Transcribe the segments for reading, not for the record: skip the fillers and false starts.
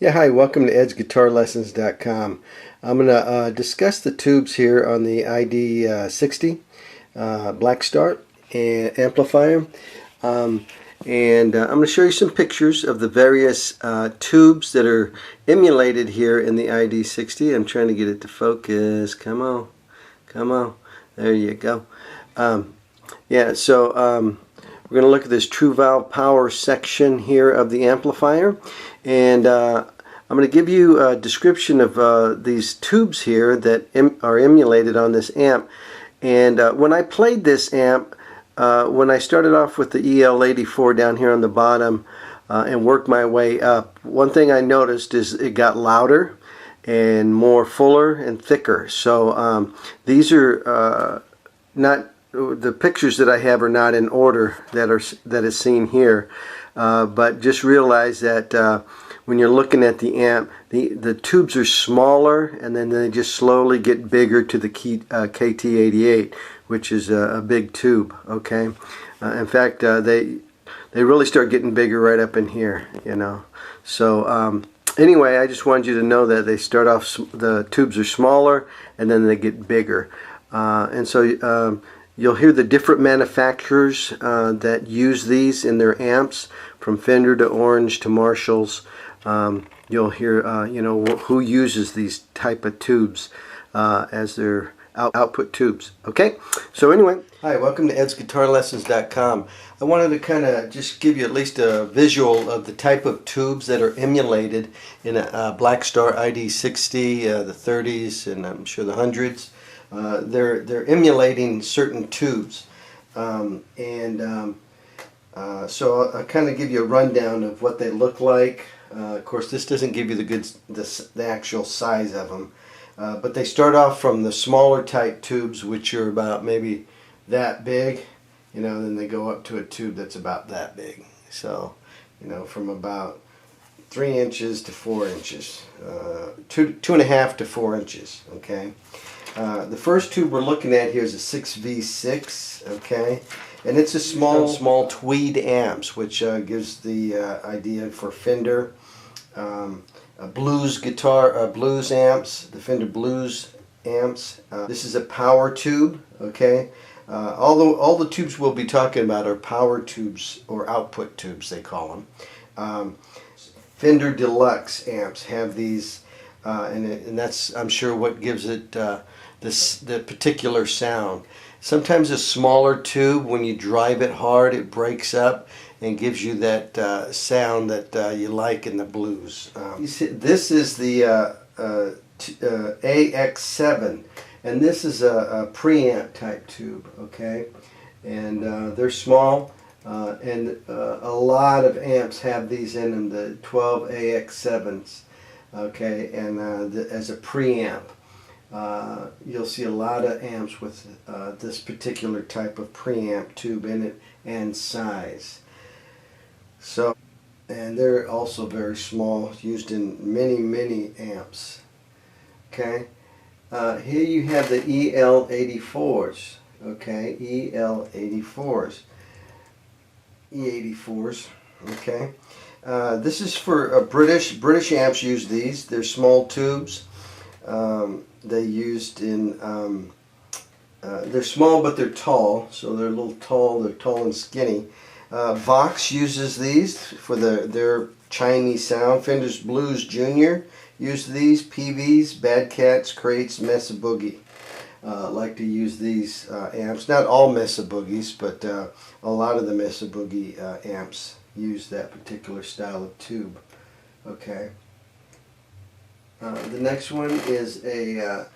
Yeah, hi, welcome to edsguitarlessons.com. I'm going to discuss the tubes here on the ID60 BlackStar amplifier. And I'm going to show you some pictures of the various tubes that are emulated here in the ID60. I'm trying to get it to focus. Come on. Come on. There you go. Yeah, so we're going to look at this true valve power section here of the amplifier, and I'm going to give you a description of these tubes here that are emulated on this amp. And when I played this amp, when I started off with the EL84 down here on the bottom and worked my way up, one thing I noticed is it got louder and more fuller and thicker. So these are not, the pictures that I have are not in order that is seen here, but just realize that when you're looking at the amp, the tubes are smaller, and then they just slowly get bigger to the KT88, which is a big tube. Okay, in fact, they really start getting bigger right up in here, you know. So anyway, I just wanted you to know that they start off, the tubes are smaller, and then they get bigger, and so you'll hear the different manufacturers that use these in their amps, from Fender to Orange to Marshalls. You'll hear you know, who uses these type of tubes as their output tubes. Okay, so anyway, hi, welcome to edsguitarlessons.com. I wanted to kind of just give you at least a visual of the type of tubes that are emulated in a BlackStar ID60, the 30s, and I'm sure the 100s. They're emulating certain tubes, so I'll kind of give you a rundown of what they look like. Of course, this doesn't give you the actual size of them, but they start off from the smaller type tubes, which are about maybe that big, you know. Then they go up to a tube that's about that big. So, you know, from about 3 inches to 4 inches, 2.5 to 4 inches. Okay. The first tube we're looking at here is a 6V6, okay, and it's a small tweed amps, which gives the idea for Fender blues amps, the Fender blues amps. This is a power tube, okay. All the tubes we'll be talking about are power tubes, or output tubes they call them. Fender Deluxe amps have these, and that's, I'm sure, what gives it the particular sound. Sometimes a smaller tube, when you drive it hard, it breaks up and gives you that sound that you like in the blues. You see, this is the AX7, and this is a preamp type tube, okay, and they're small, and a lot of amps have these in them, the 12 AX7s, okay, and as a preamp. You'll see a lot of amps with this particular type of preamp tube in it and size. So, and they're also very small, used in many amps. Okay, here you have the EL84s. Okay, EL84s, E84s. Okay, this is for British amps. Use these. They're small tubes. They used in, they're small but they're tall, so they're a little tall, they're tall and skinny. Vox uses these for their Chinese sound. Fender's Blues Junior use these. Peaveys, Bad Cats, Crates, Mesa Boogie like to use these amps. Not all Mesa Boogies, but a lot of the Mesa Boogie amps use that particular style of tube. Okay. The next one is the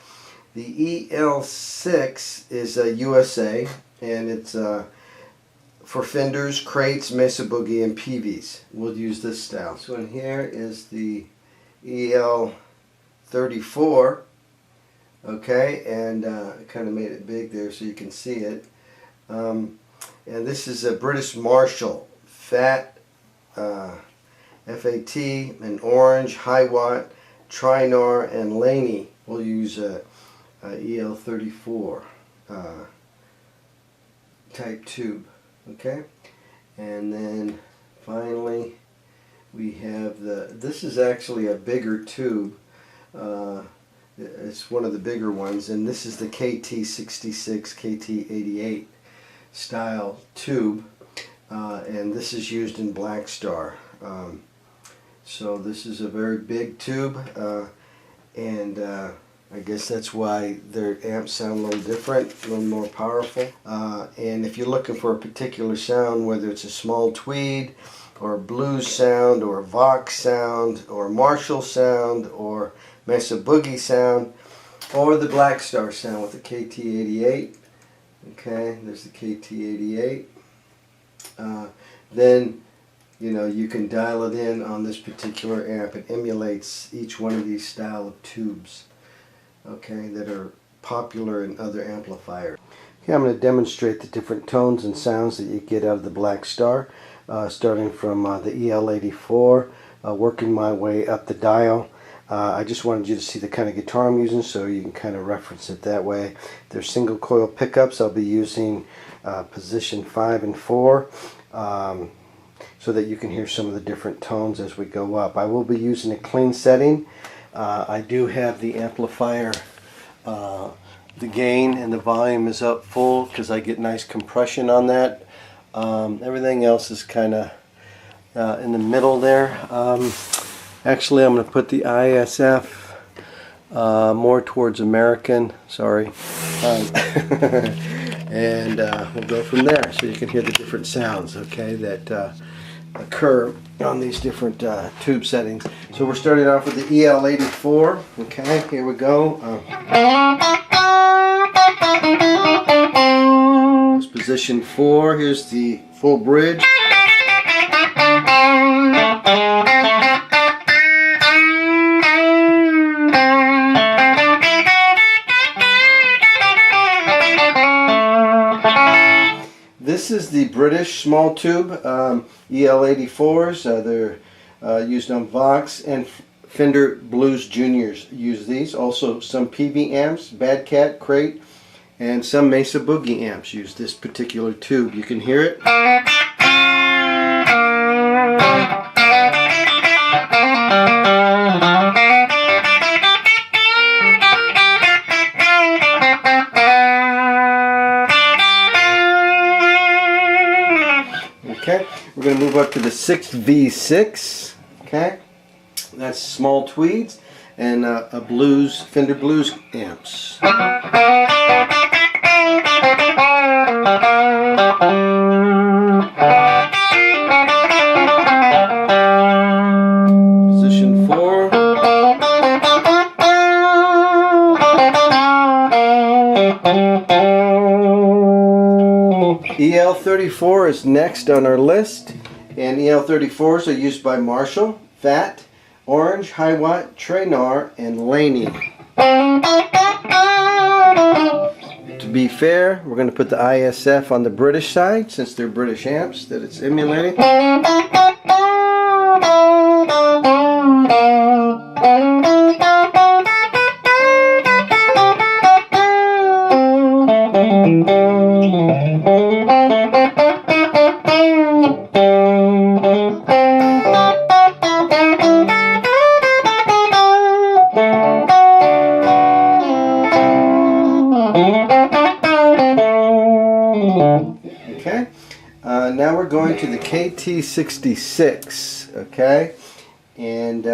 EL6 is a USA, and it's for Fenders, Crates, Mesa Boogie, and Peaveys. We'll use this style. This one here is the EL34, okay, and I kind of made it big there so you can see it. And this is a British Marshall, FAT, FAT, and Orange, Hiwatt, Tryanor, and Laney. We'll use a EL34 type tube, okay. And then finally We have this is actually a bigger tube. It's one of the bigger ones, and this is the KT66, KT88 style tube, and this is used in BlackStar. So this is a very big tube, and I guess that's why their amps sound a little different, a little more powerful. And if you're looking for a particular sound, whether it's a small tweed, or a blues sound, or a Vox sound, or a Marshall sound, or Mesa Boogie sound, or the BlackStar sound with the KT88. Okay, there's the KT88. Then, you know, you can dial it in on this particular amp. It emulates each one of these style of tubes, okay, that are popular in other amplifiers. Okay, I'm going to demonstrate the different tones and sounds that you get out of the BlackStar, starting from the EL84, working my way up the dial. I just wanted you to see the kind of guitar I'm using so you can kind of reference it that way. There's single coil pickups. I'll be using position 5 and 4 so that you can hear some of the different tones as we go up. I will be using a clean setting. I do have the amplifier, the gain and the volume is up full because I get nice compression on that. Everything else is kind of in the middle there. Actually, I'm going to put the ISF more towards American, sorry, and we'll go from there so you can hear the different sounds, okay, that occur on these different tube settings. So we're starting off with the EL84, okay, here we go. It's position 4, here's the full bridge. This is the British small tube EL84s. They're used on Vox, and Fender Blues Juniors use these. Also some Peavey amps, Bad Cat, Crate, and some Mesa Boogie amps use this particular tube. You can hear it. Okay, we're going to move up to the 6V6, okay, that's small tweeds, and a blues, Fender Blues amps. Position 4. EL34 is next on our list, and EL34s are used by Marshall, Fat, Orange, Hiwatt, Tryanor, and Laney. To be fair, we're going to put the ISF on the British side, since they're British amps that it's emulating. Okay, now we're going to the KT66, okay, and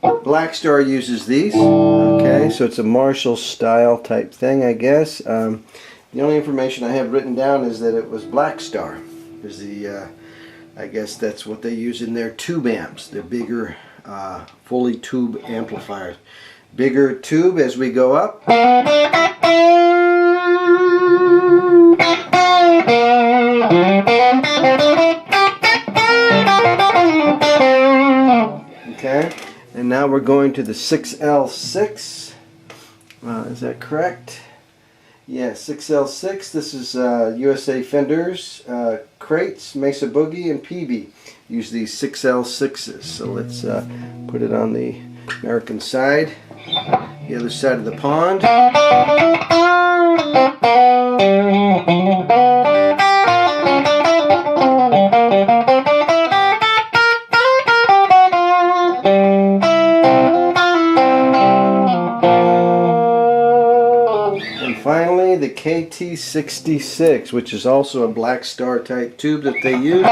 BlackStar uses these, okay, so it's a Marshall style type thing, I guess. The only information I have written down is that it was BlackStar. There's the, I guess that's what they use in their tube amps, their bigger, fully tube amplifiers. Bigger tube as we go up. Okay, and now we're going to the 6L6. Is that correct? Yeah, 6L6. This is USA Fenders, Crates, Mesa Boogie, and Peavey use these 6L6s. So let's put it on the American side, the other side of the pond. Laney, the KT66, which is also a BlackStar type tube that they use.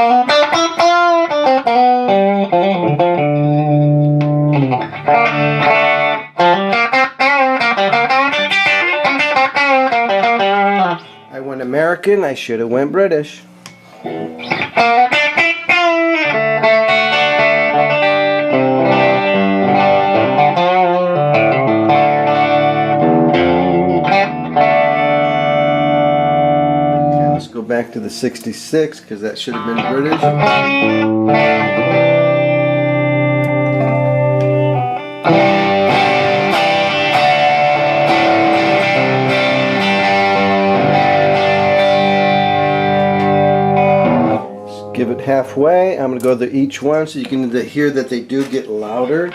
I went American, I should have went British. Go back to the 66 because that should have been British. Just give it halfway. I'm going to go to each one so you can hear that they do get louder.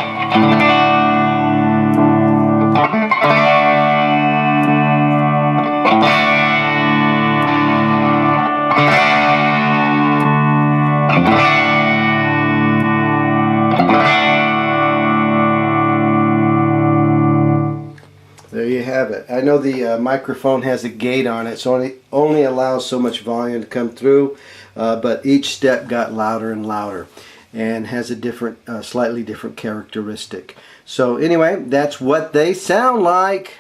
There you have it. I know the microphone has a gate on it, so it only allows so much volume to come through, but each step got louder and louder and has a different, slightly different characteristic. So anyway, that's what they sound like.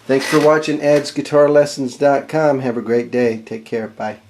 Thanks for watching edsguitarlessons.com. Have a great day. Take care. Bye.